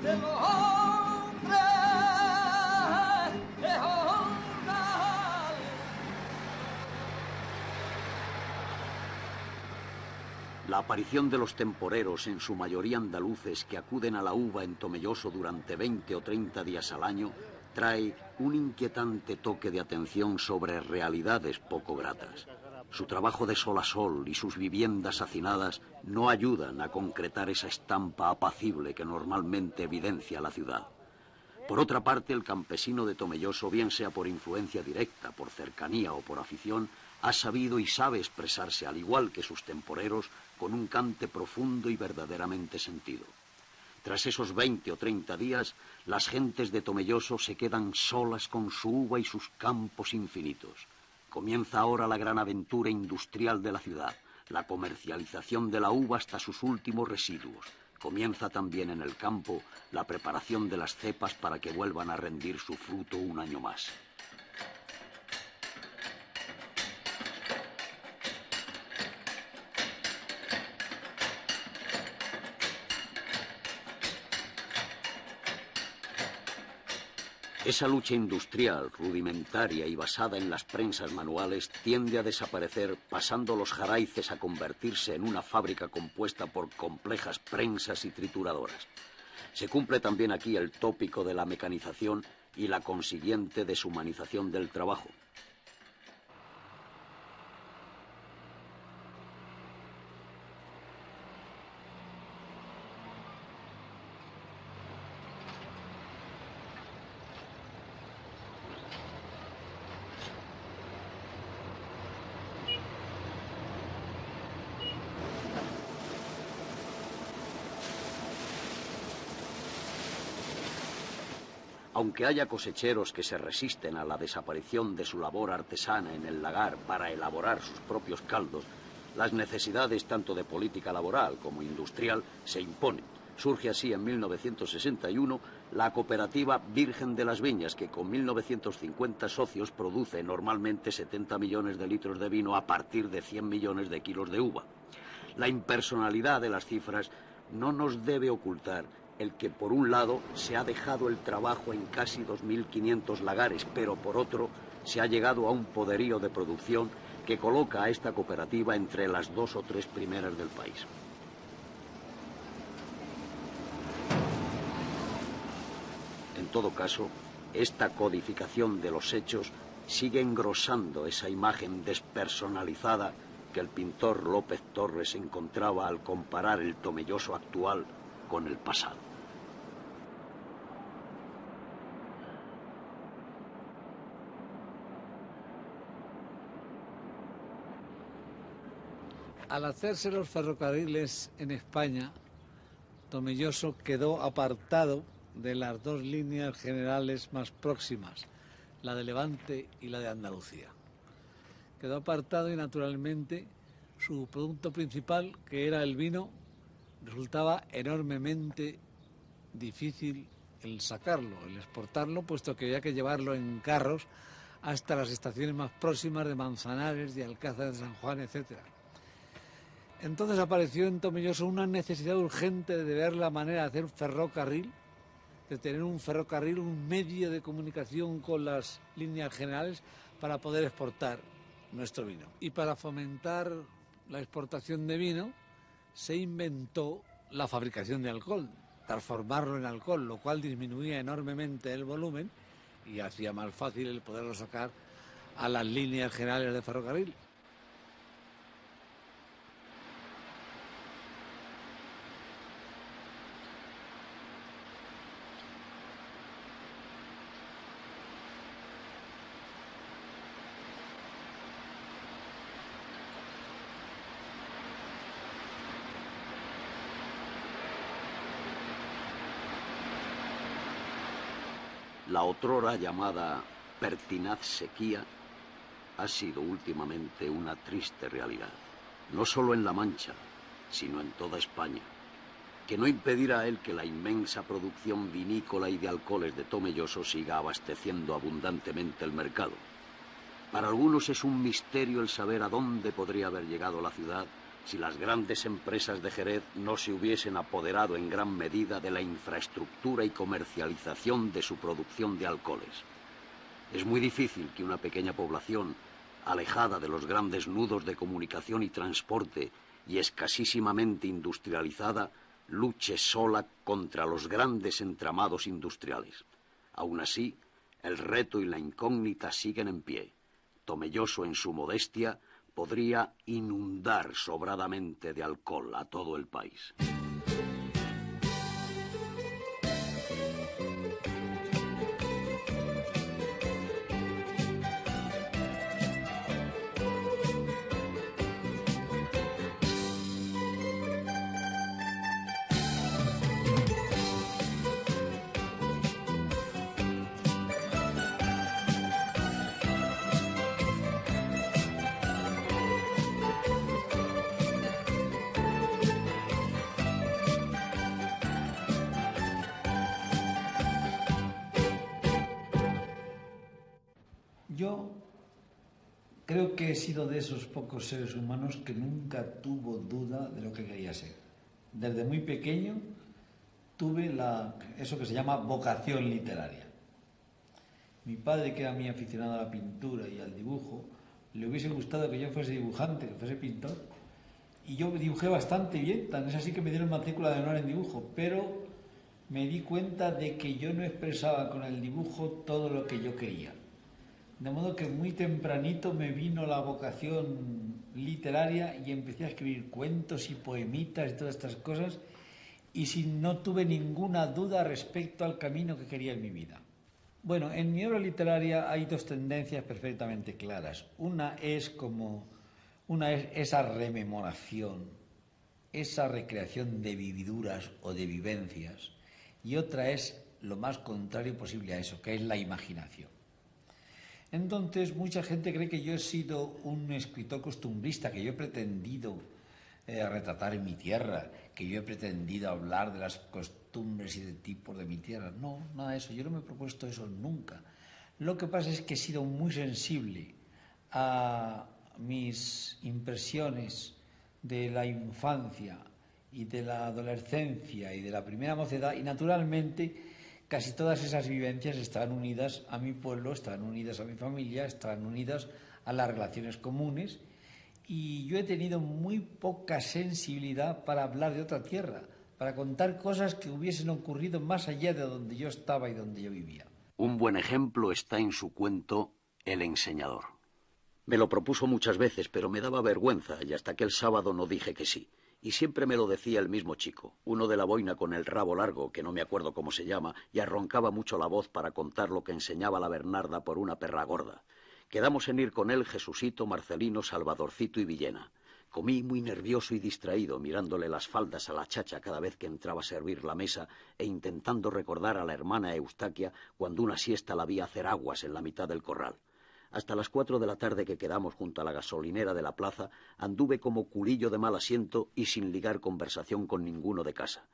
de los hombres de jornal. La aparición de los temporeros, en su mayoría andaluces, que acuden a la uva en Tomelloso durante 20 o 30 días al año, trae un inquietante toque de atención sobre realidades poco gratas. Su trabajo de sol a sol y sus viviendas hacinadas no ayudan a concretar esa estampa apacible que normalmente evidencia la ciudad. Por otra parte, el campesino de Tomelloso, bien sea por influencia directa, por cercanía o por afición, ha sabido y sabe expresarse, al igual que sus temporeros, con un cante profundo y verdaderamente sentido. Tras esos 20 o 30 días, las gentes de Tomelloso se quedan solas con su uva y sus campos infinitos. Comienza ahora la gran aventura industrial de la ciudad, la comercialización de la uva hasta sus últimos residuos. Comienza también en el campo la preparación de las cepas para que vuelvan a rendir su fruto un año más. Esa lucha industrial, rudimentaria y basada en las prensas manuales tiende a desaparecer, pasando los jaraices a convertirse en una fábrica compuesta por complejas prensas y trituradoras. Se cumple también aquí el tópico de la mecanización y la consiguiente deshumanización del trabajo. Aunque haya cosecheros que se resisten a la desaparición de su labor artesana en el lagar para elaborar sus propios caldos, las necesidades tanto de política laboral como industrial se imponen. Surge así en 1961 la cooperativa Virgen de las Viñas, que con 1.950 socios produce normalmente 70 millones de litros de vino a partir de 100 millones de kilos de uva. La impersonalidad de las cifras no nos debe ocultar el que por un lado se ha dejado el trabajo en casi 2.500 lagares, pero por otro se ha llegado a un poderío de producción que coloca a esta cooperativa entre las 2 o 3 primeras del país. En todo caso, esta codificación de los hechos sigue engrosando esa imagen despersonalizada que el pintor López Torres encontraba al comparar el Tomelloso actual con el pasado. Al hacerse los ferrocarriles en España, Tomelloso quedó apartado de las dos líneas generales más próximas, la de Levante y la de Andalucía. Quedó apartado y naturalmente su producto principal, que era el vino, resultaba enormemente difícil el sacarlo, el exportarlo, puesto que había que llevarlo en carros hasta las estaciones más próximas de Manzanares, de Alcázar de San Juan, etc. Entonces apareció en Tomelloso una necesidad urgente de ver la manera de hacer ferrocarril, de tener un ferrocarril, un medio de comunicación con las líneas generales para poder exportar nuestro vino. Y para fomentar la exportación de vino se inventó la fabricación de alcohol, transformarlo en alcohol, lo cual disminuía enormemente el volumen y hacía más fácil el poderlo sacar a las líneas generales de ferrocarril. La otrora llamada pertinaz sequía ha sido últimamente una triste realidad, no solo en La Mancha, sino en toda España, que no impedirá a él que la inmensa producción vinícola y de alcoholes de Tomelloso siga abasteciendo abundantemente el mercado. Para algunos es un misterio el saber a dónde podría haber llegado la ciudad si las grandes empresas de Jerez no se hubiesen apoderado en gran medida de la infraestructura y comercialización de su producción de alcoholes. Es muy difícil que una pequeña población, alejada de los grandes nudos de comunicación y transporte y escasísimamente industrializada, luche sola contra los grandes entramados industriales. Aún así, el reto y la incógnita siguen en pie. Tomelloso, en su modestia, podría inundar sobradamente de alcohol a todo el país. Yo creo que he sido de esos pocos seres humanos que nunca tuvo duda de lo que quería ser. Desde muy pequeño tuve eso que se llama vocación literaria. Mi padre, que era muy aficionado a la pintura y al dibujo, le hubiese gustado que yo fuese dibujante, que fuese pintor, y yo dibujé bastante bien, tan es así que me dieron matrícula de honor en dibujo, pero me di cuenta de que yo no expresaba con el dibujo todo lo que yo quería. De modo que muy tempranito me vino la vocación literaria y empecé a escribir cuentos y poemitas y todas estas cosas, y no tuve ninguna duda respecto al camino que quería en mi vida. Bueno, en mi obra literaria hay dos tendencias perfectamente claras. Una es esa rememoración, esa recreación de vividuras o de vivencias, y otra es lo más contrario posible a eso, que es la imaginación. Entonces, mucha gente cree que yo he sido un escritor costumbrista, que yo he pretendido retratar en mi tierra, que yo he pretendido hablar de las costumbres y de tipos de mi tierra. No, nada de eso. Yo no me he propuesto eso nunca. Lo que pasa es que he sido muy sensible a mis impresiones de la infancia y de la adolescencia y de la primera mocedad, y naturalmente casi todas esas vivencias están unidas a mi pueblo, están unidas a mi familia, están unidas a las relaciones comunes, y yo he tenido muy poca sensibilidad para hablar de otra tierra, para contar cosas que hubiesen ocurrido más allá de donde yo estaba y donde yo vivía. Un buen ejemplo está en su cuento El enseñador. Me lo propuso muchas veces, pero me daba vergüenza, y hasta aquel sábado no dije que sí. Y siempre me lo decía el mismo chico, uno de la boina con el rabo largo, que no me acuerdo cómo se llama, y arroncaba mucho la voz para contar lo que enseñaba la Bernarda por una perra gorda. Quedamos en ir con él Jesucito, Marcelino, Salvadorcito y Villena. Comí muy nervioso y distraído, mirándole las faldas a la chacha cada vez que entraba a servir la mesa e intentando recordar a la hermana Eustaquia cuando una siesta la vi hacer aguas en la mitad del corral. Hasta las 4 de la tarde, que quedamos junto a la gasolinera de la plaza, anduve como culillo de mal asiento y sin ligar conversación con ninguno de casa.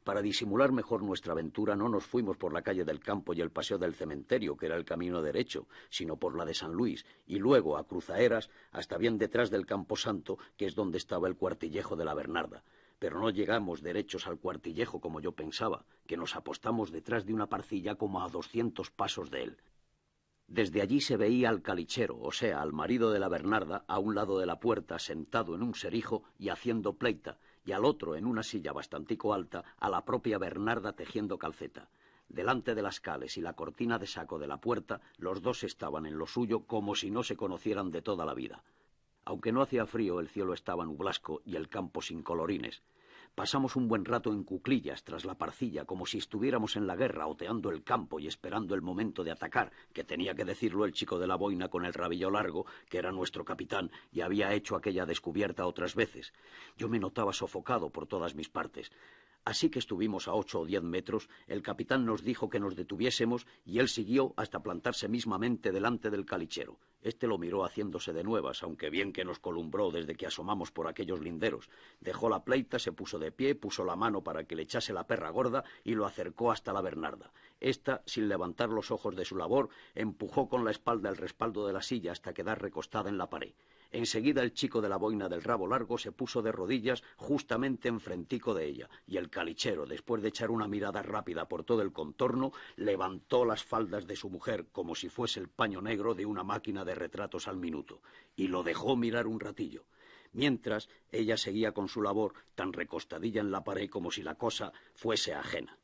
Para disimular mejor nuestra aventura no nos fuimos por la calle del Campo y el paseo del cementerio, que era el camino derecho, sino por la de San Luis, y luego a Cruzaeras hasta bien detrás del Camposanto, que es donde estaba el cuartillejo de la Bernarda. Pero no llegamos derechos al cuartillejo como yo pensaba, que nos apostamos detrás de una parcilla como a 200 pasos de él. Desde allí se veía al calichero, o sea, al marido de la Bernarda, a un lado de la puerta, sentado en un serijo y haciendo pleita, y al otro, en una silla bastantico alta, a la propia Bernarda tejiendo calceta. Delante de las cales y la cortina de saco de la puerta, los dos estaban en lo suyo como si no se conocieran de toda la vida. Aunque no hacía frío, el cielo estaba nublasco y el campo sin colorines. Pasamos un buen rato en cuclillas tras la parcilla, como si estuviéramos en la guerra, oteando el campo y esperando el momento de atacar, que tenía que decirlo el chico de la boina con el rabillo largo, que era nuestro capitán y había hecho aquella descubierta otras veces. Yo me notaba sofocado por todas mis partes. Así que estuvimos a 8 o 10 metros, el capitán nos dijo que nos detuviésemos y él siguió hasta plantarse mismamente delante del calichero. Este lo miró haciéndose de nuevas, aunque bien que nos columbró desde que asomamos por aquellos linderos. Dejó la pleita, se puso de pie, puso la mano para que le echase la perra gorda y lo acercó hasta la Bernarda. Esta, sin levantar los ojos de su labor, empujó con la espalda el respaldo de la silla hasta quedar recostada en la pared. Enseguida el chico de la boina del rabo largo se puso de rodillas justamente enfrentico de ella, y el calichero, después de echar una mirada rápida por todo el contorno, levantó las faldas de su mujer como si fuese el paño negro de una máquina de retratos al minuto, y lo dejó mirar un ratillo. Mientras, ella seguía con su labor, tan recostadilla en la pared como si la cosa fuese ajena.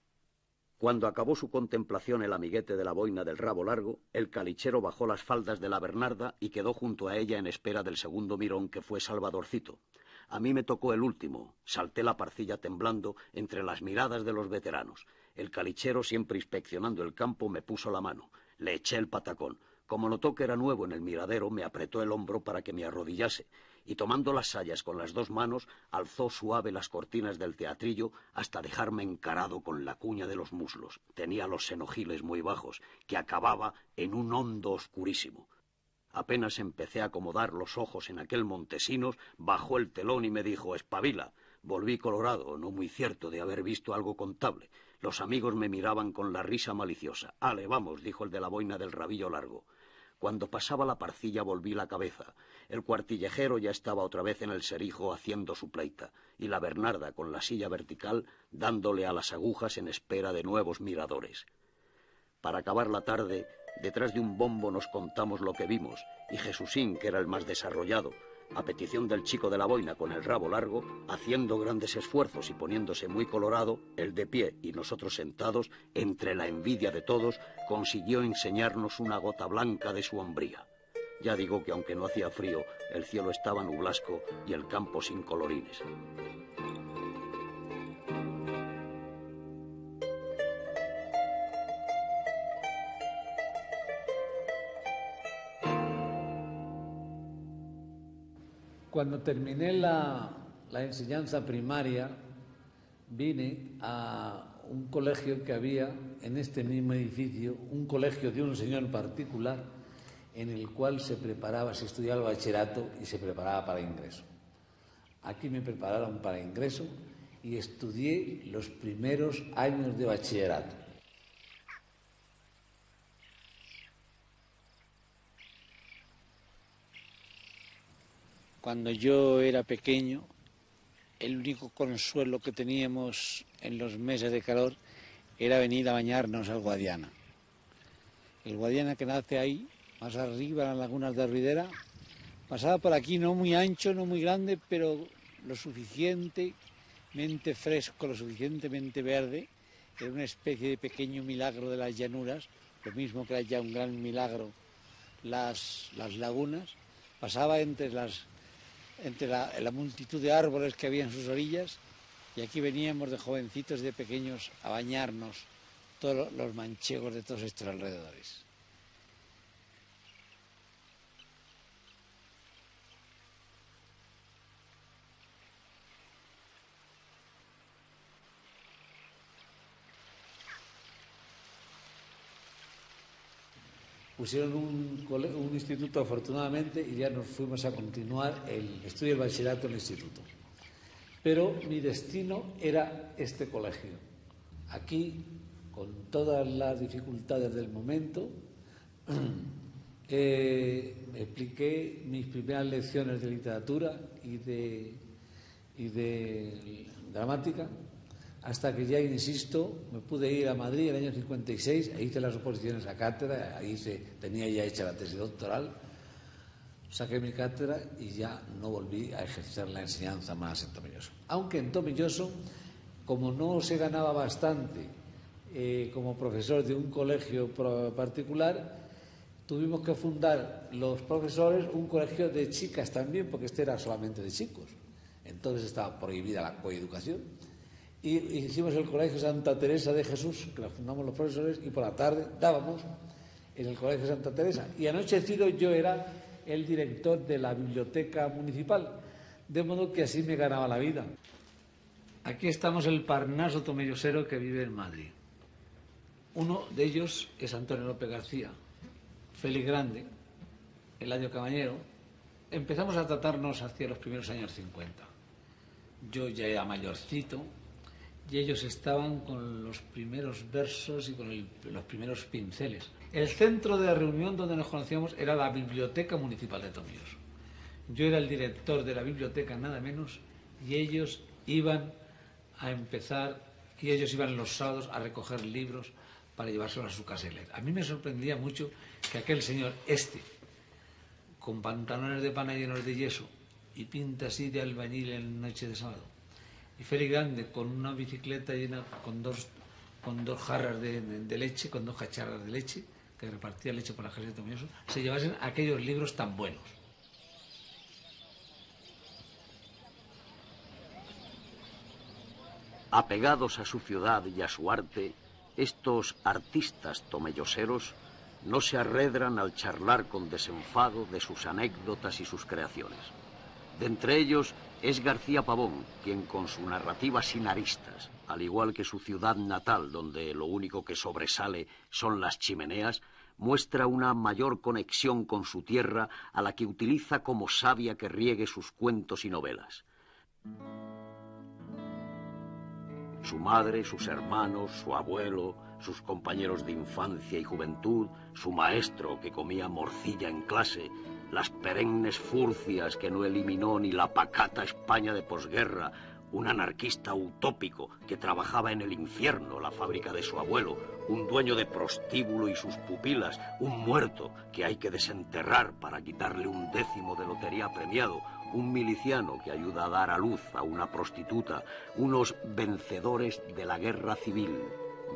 Cuando acabó su contemplación el amiguete de la boina del rabo largo, el calichero bajó las faldas de la Bernarda y quedó junto a ella en espera del segundo mirón, que fue Salvadorcito. A mí me tocó el último. Salté la parcilla temblando entre las miradas de los veteranos. El calichero, siempre inspeccionando el campo, me puso la mano. Le eché el patacón. Como notó que era nuevo en el miradero, me apretó el hombro para que me arrodillase, y tomando las sayas con las dos manos, alzó suave las cortinas del teatrillo hasta dejarme encarado con la cuña de los muslos. Tenía los senojiles muy bajos, que acababa en un hondo oscurísimo. Apenas empecé a acomodar los ojos en aquel Montesinos, bajó el telón y me dijo: «Espabila». Volví colorado, no muy cierto de haber visto algo contable. Los amigos me miraban con la risa maliciosa. «Ale, vamos», dijo el de la boina del rabillo largo. Cuando pasaba la parcilla volví la cabeza. El cuartillejero ya estaba otra vez en el serijo haciendo su pleita, y la Bernarda con la silla vertical dándole a las agujas en espera de nuevos miradores. Para acabar la tarde, detrás de un bombo nos contamos lo que vimos, y Jesusín, que era el más desarrollado, a petición del chico de la boina con el rabo largo, haciendo grandes esfuerzos y poniéndose muy colorado, él de pie y nosotros sentados, entre la envidia de todos, consiguió enseñarnos una gota blanca de su hombría. Ya digo que aunque no hacía frío, el cielo estaba nublasco y el campo sin colorines. Cuando terminé la enseñanza primaria, vine a un colegio que había en este mismo edificio, un colegio de un señor particular, en el cual se estudiaba el bachillerato y se preparaba para ingreso. Aquí me prepararon para ingreso y estudié los primeros años de bachillerato. Cuando yo era pequeño, el único consuelo que teníamos en los meses de calor era venir a bañarnos al Guadiana. El Guadiana, que nace ahí, más arriba, en las lagunas de Ruidera, pasaba por aquí, no muy ancho, no muy grande, pero lo suficientemente fresco, lo suficientemente verde. Era una especie de pequeño milagro de las llanuras, lo mismo que era ya un gran milagro las lagunas. Pasaba entre la multitud de árboles que había en sus orillas, y aquí veníamos de jovencitos y de pequeños a bañarnos todos los manchegos de todos estos alrededores. Pusieron un instituto, afortunadamente, y ya nos fuimos a continuar el estudio del bachillerato en el instituto. Pero mi destino era este colegio. Aquí, con todas las dificultades del momento, expliqué mis primeras lecciones de literatura y de gramática, hasta que ya, insisto, me pude ir a Madrid en el año 56, ahí hice las oposiciones a cátedra, ahí tenía ya hecha la tesis doctoral, saqué mi cátedra y ya no volví a ejercer la enseñanza más en Tomelloso. Aunque en Tomelloso, como no se ganaba bastante como profesor de un colegio particular, tuvimos que fundar los profesores un colegio de chicas también, porque este era solamente de chicos. Entonces estaba prohibida la coeducación. Y hicimos el Colegio Santa Teresa de Jesús, que lo fundamos los profesores, y por la tarde dábamos en el Colegio Santa Teresa. Y anochecido yo era el director de la biblioteca municipal, de modo que así me ganaba la vida. Aquí estamos el Parnaso tomellosero que vive en Madrid. Uno de ellos es Antonio López García, Félix Grande, Eladio Cabañero. Empezamos a tratarnos hacia los primeros años 50. Yo ya era mayorcito y ellos estaban con los primeros versos y con los primeros pinceles. El centro de reunión donde nos conocíamos era la Biblioteca Municipal de Tomelloso. Yo era el director de la biblioteca, nada menos, y ellos iban a empezar, y ellos iban los sábados a recoger libros para llevárselos a su casa y leer. A mí me sorprendía mucho que aquel señor, con pantalones de pana llenos de yeso y pinta así de albañil en noche de sábado, y Félix Grande con una bicicleta llena con dos jarras de leche, con 2 cacharras de leche, que repartía leche por la casa de Tomelloso, se llevasen aquellos libros tan buenos. Apegados a su ciudad y a su arte, estos artistas tomelloseros no se arredran al charlar con desenfado de sus anécdotas y sus creaciones. De entre ellos es García Pavón, quien con su narrativa sin aristas, al igual que su ciudad natal, donde lo único que sobresale son las chimeneas, muestra una mayor conexión con su tierra, a la que utiliza como savia que riegue sus cuentos y novelas. Su madre, sus hermanos, su abuelo, sus compañeros de infancia y juventud, su maestro que comía morcilla en clase, las perennes furcias que no eliminó ni la pacata España de posguerra, un anarquista utópico que trabajaba en el infierno, la fábrica de su abuelo, un dueño de prostíbulo y sus pupilas, un muerto que hay que desenterrar para quitarle un 10º de lotería premiado, un miliciano que ayuda a dar a luz a una prostituta, unos vencedores de la guerra civil,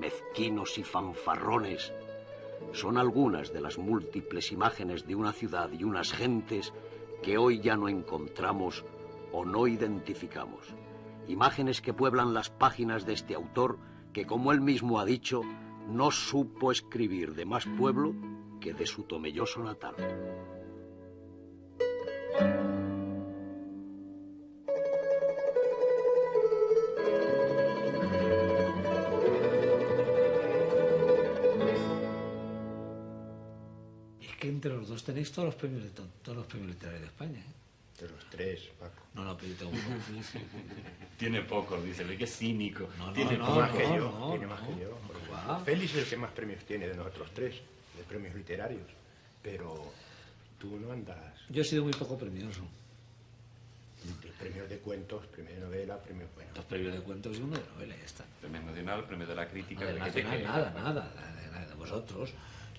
mezquinos y fanfarrones. Son algunas de las múltiples imágenes de una ciudad y unas gentes que hoy ya no encontramos o no identificamos. Imágenes que pueblan las páginas de este autor que, como él mismo ha dicho, no supo escribir de más pueblo que de su Tomelloso natal. Entre los dos tenéis todos los premios literarios de España, ¿eh? De los 3, Paco. No, pero yo tengo uno. Tiene pocos, dice, ve que cínico. Tiene más que yo. Félix es el que más premios tiene de nosotros 3, de premios literarios. Pero tú no andas. Yo he sido muy poco premioso. Premios de cuentos, premio de novela, premios buenos. 2 premios de cuentos y 1 de novela, ya está. Premio nacional, premio de la crítica. No, de nacional, nada de vosotros.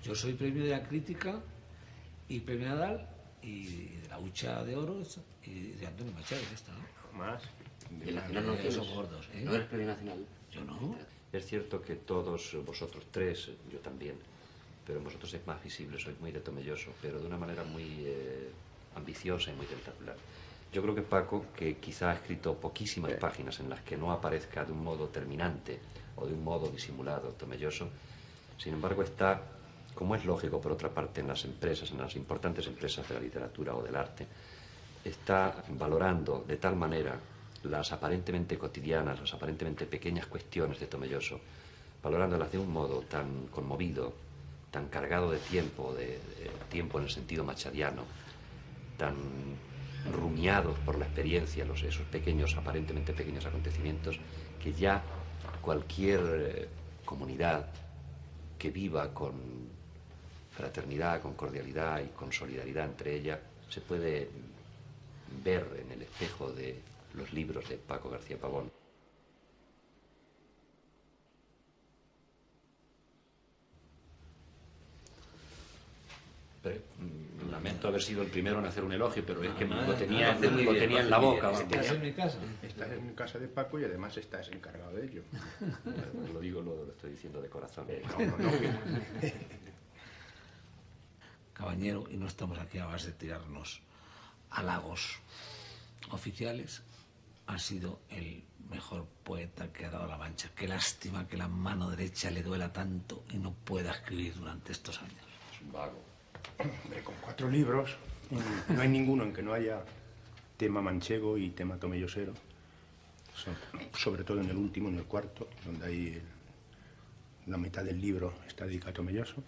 Yo soy premio de la crítica y premio Nadal y de la Hucha de Oro y de Antonio Machado, ya está, ¿no? Más. ¿Y el nacional no tienes? Son gordos, ¿eh? ¿No eres premio nacional? Yo no. Es cierto que todos vosotros 3, yo también, pero en vosotros es más visible, sois muy de Tomelloso, pero de una manera muy ambiciosa y muy tentacular. Yo creo que Paco, que quizá ha escrito poquísimas páginas en las que no aparezca de un modo terminante o de un modo disimulado Tomelloso, sin embargo está, como es lógico por otra parte en las empresas, en las importantes empresas de la literatura o del arte, está valorando de tal manera las aparentemente cotidianas, las aparentemente pequeñas cuestiones de Tomelloso, valorándolas de un modo tan conmovido, tan cargado de tiempo en el sentido machadiano, tan rumiados por la experiencia, esos pequeños, aparentemente pequeños acontecimientos, que ya cualquier comunidad que viva con fraternidad, con cordialidad y con solidaridad entre ella, se puede ver en el espejo de los libros de Paco García Pavón. Lamento haber sido el primero en hacer un elogio, pero es que lo tenía en la boca. ¿Estás en mi casa? Estás en casa de Paco y además estás encargado de ello. Lo digo, lo estoy diciendo de corazón. No. Cabañero, y no estamos aquí a base de tirarnos halagos oficiales, ha sido el mejor poeta que ha dado La Mancha. Qué lástima que la mano derecha le duela tanto y no pueda escribir durante estos años. Es un vago. Hombre, con 4 libros, no hay ninguno en que no haya tema manchego y tema tomellosero. Sobre todo en el último, en el cuarto, donde hay la mitad del libro está dedicado a Tomelloso.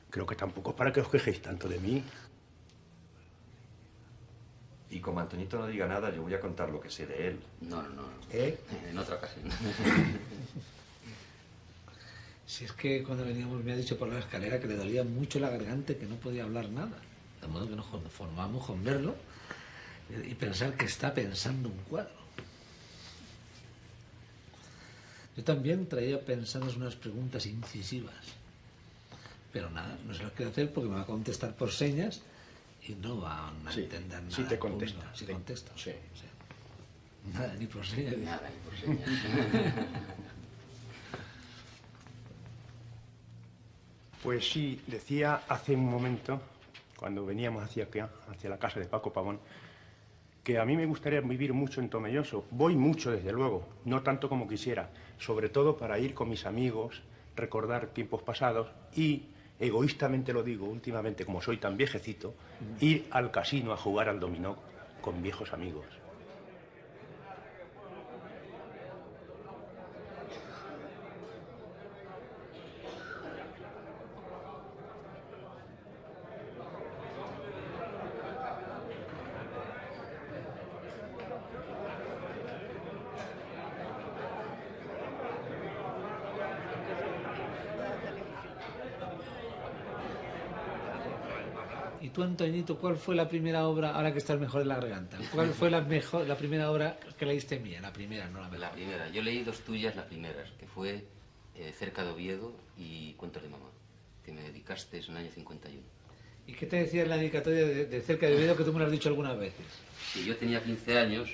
Creo que tampoco es para que os quejéis tanto de mí. Y como Antoñito no diga nada, yo voy a contar lo que sé de él. No. ¿Eh? En otra ocasión. Si es que cuando veníamos me ha dicho por la escalera que le dolía mucho la garganta y que no podía hablar nada. De modo que nos conformamos con verlo. y pensar que está pensando un cuadro. Yo también traía pensadas unas preguntas incisivas, pero nada, no se las quiero hacer porque me va a contestar por señas y no van a entender nada. Sí te contesta. Sí contesta. Sí. Nada, ni por señas. Nada, ni por señas. Pues sí, decía hace un momento, cuando veníamos hacia acá, hacia la casa de Paco Pavón, que a mí me gustaría vivir mucho en Tomelloso. Voy mucho, desde luego, no tanto como quisiera, sobre todo para ir con mis amigos, recordar tiempos pasados y, egoístamente lo digo, últimamente, como soy tan viejecito, ir al casino a jugar al dominó con viejos amigos. Y tú, Antoñito, ¿cuál fue la primera obra, ahora que estás mejor en la garganta? ¿Cuál fue la primera obra que leíste mía? La primera, no la mejor. La primera. Yo leí dos tuyas, las primeras, que fue Cerca de Oviedo y Cuentos de mamá, que me dedicaste en el año 51. ¿Y qué te decía en la dedicatoria de Cerca de Oviedo, que tú me lo has dicho algunas veces? Sí, yo tenía 15 años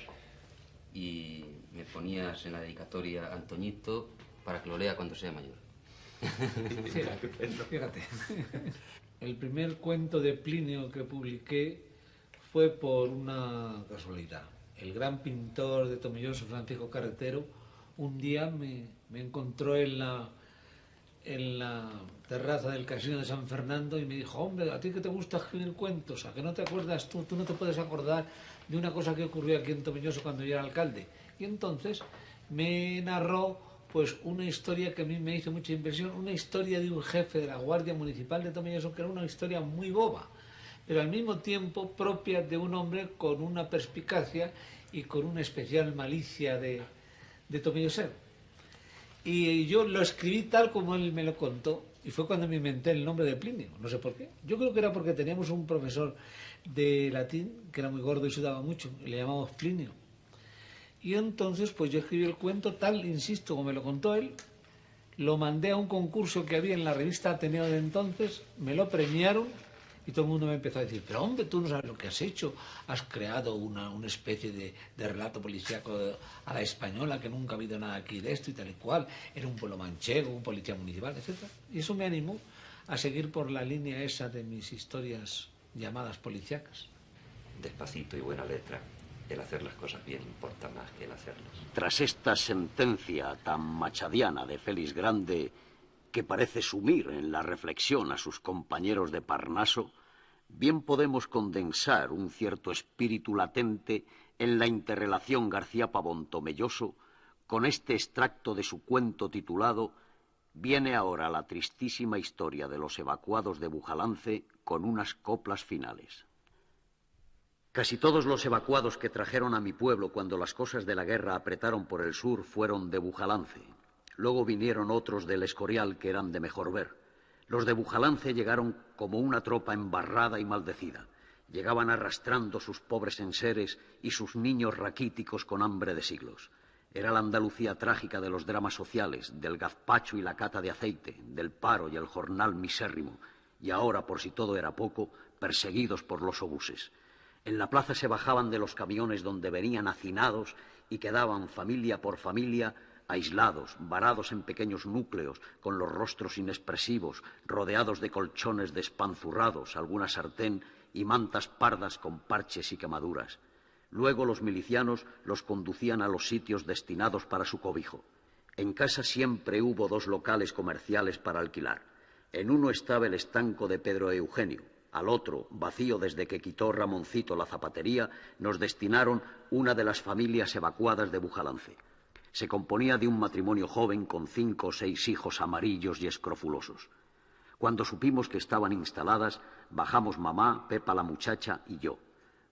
y me ponías en la dedicatoria Antoñito para que lo lea cuando sea mayor. Fíjate. El primer cuento de Plinio que publiqué fue por una casualidad. El gran pintor de Tomelloso, Francisco Carretero, un día me encontró en la terraza del Casino de San Fernando y me dijo: hombre, ¿a ti que te gusta escribir cuentos? ¿A que no te acuerdas tú no te puedes acordar de una cosa que ocurrió aquí en Tomelloso cuando yo era alcalde? Y entonces me narró pues una historia que a mí me hizo mucha impresión, una historia de un jefe de la Guardia Municipal de Tomelloso, que era una historia muy boba, pero al mismo tiempo propia de un hombre con una perspicacia y con una especial malicia de tomellosero. Y yo lo escribí tal como él me lo contó, y fue cuando me inventé el nombre de Plinio, no sé por qué. Yo creo que era porque teníamos un profesor de latín que era muy gordo y sudaba mucho, y le llamamos Plinio. Y entonces pues yo escribí el cuento tal, insisto, como me lo contó él, lo mandé a un concurso que había en la revista Ateneo de entonces, me lo premiaron y todo el mundo me empezó a decir: pero hombre, tú no sabes lo que has hecho, has creado una especie de relato policíaco a la española, que nunca ha habido nada aquí de esto y tal y cual, era un pueblo manchego, un policía municipal, etc. Y eso me animó a seguir por la línea esa de mis historias llamadas policíacas. Despacito y buena letra. El hacer las cosas bien importa más que el hacerlas. Tras esta sentencia tan machadiana de Félix Grande, que parece sumir en la reflexión a sus compañeros de Parnaso, bien podemos condensar un cierto espíritu latente en la interrelación García Pavón Tomelloso con este extracto de su cuento titulado Viene ahora la tristísima historia de los evacuados de Bujalance, con unas coplas finales. Casi todos los evacuados que trajeron a mi pueblo cuando las cosas de la guerra apretaron por el sur fueron de Bujalance. Luego vinieron otros del Escorial que eran de mejor ver. Los de Bujalance llegaron como una tropa embarrada y maldecida. Llegaban arrastrando sus pobres enseres y sus niños raquíticos con hambre de siglos. Era la Andalucía trágica de los dramas sociales, del gazpacho y la cata de aceite, del paro y el jornal misérrimo. Y ahora, por si todo era poco, perseguidos por los obuses. En la plaza se bajaban de los camiones donde venían hacinados y quedaban familia por familia, aislados, varados en pequeños núcleos, con los rostros inexpresivos, rodeados de colchones despanzurrados, alguna sartén y mantas pardas con parches y quemaduras. Luego los milicianos los conducían a los sitios destinados para su cobijo. En casa siempre hubo dos locales comerciales para alquilar. En uno estaba el estanco de Pedro Eugenio. Al otro, vacío desde que quitó Ramoncito la zapatería, nos destinaron una de las familias evacuadas de Bujalance. Se componía de un matrimonio joven con 5 o 6 hijos amarillos y escrofulosos. Cuando supimos que estaban instaladas, bajamos mamá, Pepa la muchacha y yo.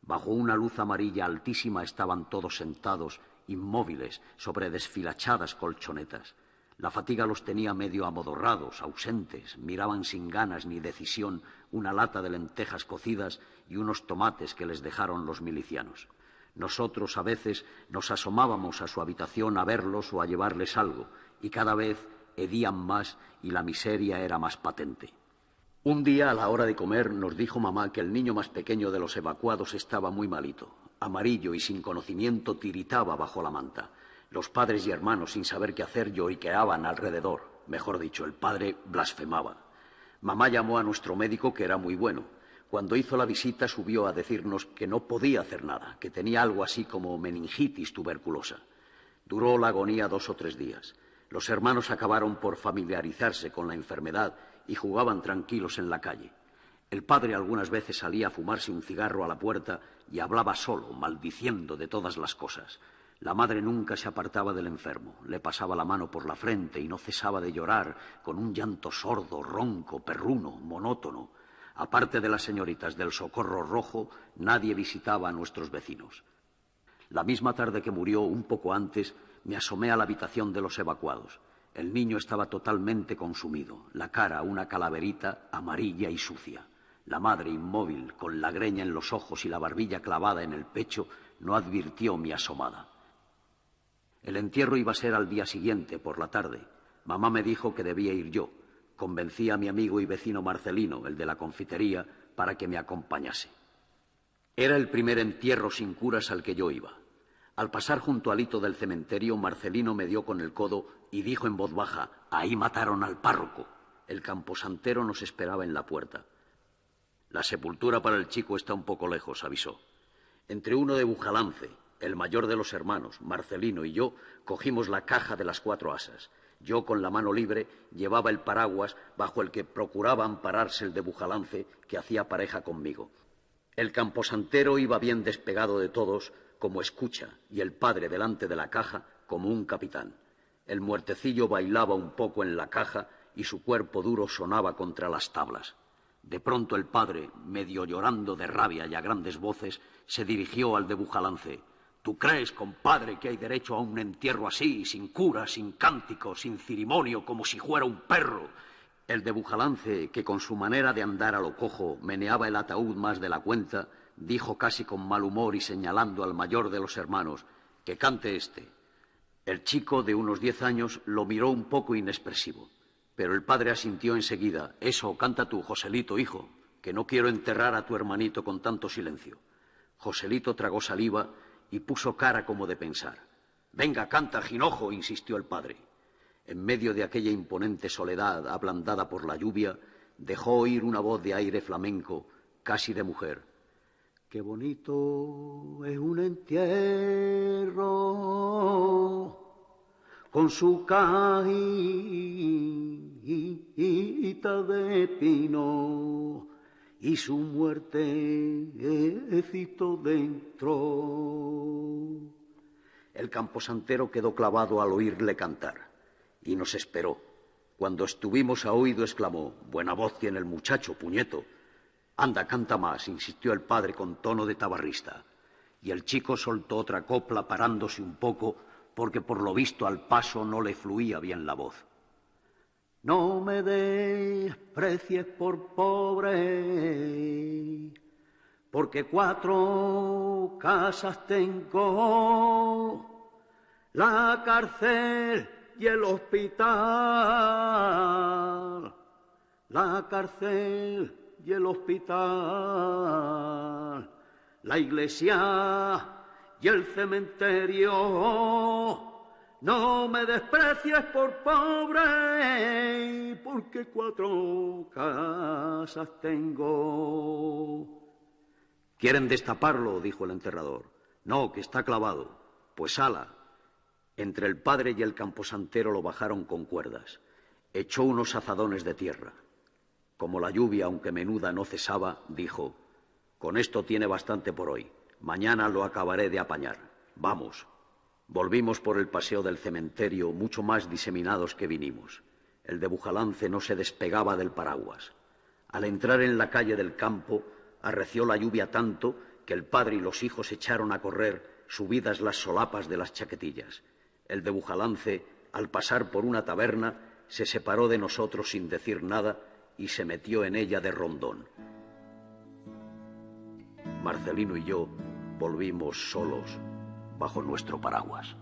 Bajo una luz amarilla altísima estaban todos sentados, inmóviles, sobre desfilachadas colchonetas. La fatiga los tenía medio amodorrados, ausentes, miraban sin ganas ni decisión una lata de lentejas cocidas y unos tomates que les dejaron los milicianos. Nosotros a veces nos asomábamos a su habitación a verlos o a llevarles algo, y cada vez hedían más y la miseria era más patente. Un día, a la hora de comer, nos dijo mamá que el niño más pequeño de los evacuados estaba muy malito. Amarillo y sin conocimiento, tiritaba bajo la manta. Los padres y hermanos, sin saber qué hacer, lloriqueaban alrededor. Mejor dicho, el padre blasfemaba. Mamá llamó a nuestro médico, que era muy bueno. Cuando hizo la visita, subió a decirnos que no podía hacer nada, que tenía algo así como meningitis tuberculosa. Duró la agonía 2 o 3 días. Los hermanos acabaron por familiarizarse con la enfermedad y jugaban tranquilos en la calle. El padre algunas veces salía a fumarse un cigarro a la puerta y hablaba solo, maldiciendo de todas las cosas. La madre nunca se apartaba del enfermo, le pasaba la mano por la frente y no cesaba de llorar con un llanto sordo, ronco, perruno, monótono. Aparte de las señoritas del Socorro Rojo, nadie visitaba a nuestros vecinos. La misma tarde que murió, un poco antes, me asomé a la habitación de los evacuados. El niño estaba totalmente consumido, la cara una calaverita amarilla y sucia. La madre, inmóvil, con la greña en los ojos y la barbilla clavada en el pecho, no advirtió mi asomada. El entierro iba a ser al día siguiente, por la tarde. Mamá me dijo que debía ir yo. Convencí a mi amigo y vecino Marcelino, el de la confitería, para que me acompañase. Era el primer entierro sin curas al que yo iba. Al pasar junto al hito del cementerio, Marcelino me dio con el codo y dijo en voz baja: «Ahí mataron al párroco». El camposantero nos esperaba en la puerta. «La sepultura para el chico está un poco lejos», avisó. Entre uno de Bujalance, el mayor de los hermanos, Marcelino y yo, cogimos la caja de las 4 asas. Yo, con la mano libre, llevaba el paraguas bajo el que procuraba ampararse el de Bujalance, que hacía pareja conmigo. El camposantero iba bien despegado de todos, como escucha, y el padre delante de la caja como un capitán. El muertecillo bailaba un poco en la caja y su cuerpo duro sonaba contra las tablas. De pronto el padre, medio llorando de rabia y a grandes voces, se dirigió al de Bujalance. «¿Tú crees, compadre, que hay derecho a un entierro así, sin cura, sin cántico, sin cirimonio, como si fuera un perro?» El de Bujalance, que con su manera de andar a lo cojo meneaba el ataúd más de la cuenta, dijo casi con mal humor y señalando al mayor de los hermanos: «Que cante este». El chico, de unos 10 años, lo miró un poco inexpresivo, pero el padre asintió enseguida: «Eso, canta tú, Joselito, hijo, que no quiero enterrar a tu hermanito con tanto silencio». Joselito tragó saliva y puso cara como de pensar. «Venga, canta, Jinojo», insistió el padre. En medio de aquella imponente soledad ablandada por la lluvia, dejó oír una voz de aire flamenco, casi de mujer. «Qué bonito es un entierro, con su cajita de pino y su muertecito dentro». El camposantero quedó clavado al oírle cantar y nos esperó. Cuando estuvimos a oído, exclamó: «Buena voz tiene el muchacho, puñeto». «Anda, canta más», insistió el padre con tono de tabarrista. Y el chico soltó otra copla parándose un poco, porque por lo visto al paso no le fluía bien la voz. «No me desprecies por pobre, porque 4 casas tengo, la cárcel y el hospital, la cárcel y el hospital, la iglesia y el cementerio. No me desprecies por pobre, porque 4 casas tengo». «¿Quieren destaparlo?», dijo el enterrador. «No, que está clavado». «Pues ala». Entre el padre y el camposantero lo bajaron con cuerdas. Echó unos azadones de tierra. Como la lluvia, aunque menuda, no cesaba, dijo: «Con esto tiene bastante por hoy. Mañana lo acabaré de apañar. Vamos». Volvimos por el paseo del cementerio mucho más diseminados que vinimos. El de Bujalance no se despegaba del paraguas. Al entrar en la calle del campo, arreció la lluvia tanto que el padre y los hijos echaron a correr, subidas las solapas de las chaquetillas. El de Bujalance, al pasar por una taberna, se separó de nosotros sin decir nada y se metió en ella de rondón. Marcelino y yo volvimos solos bajo nuestro paraguas.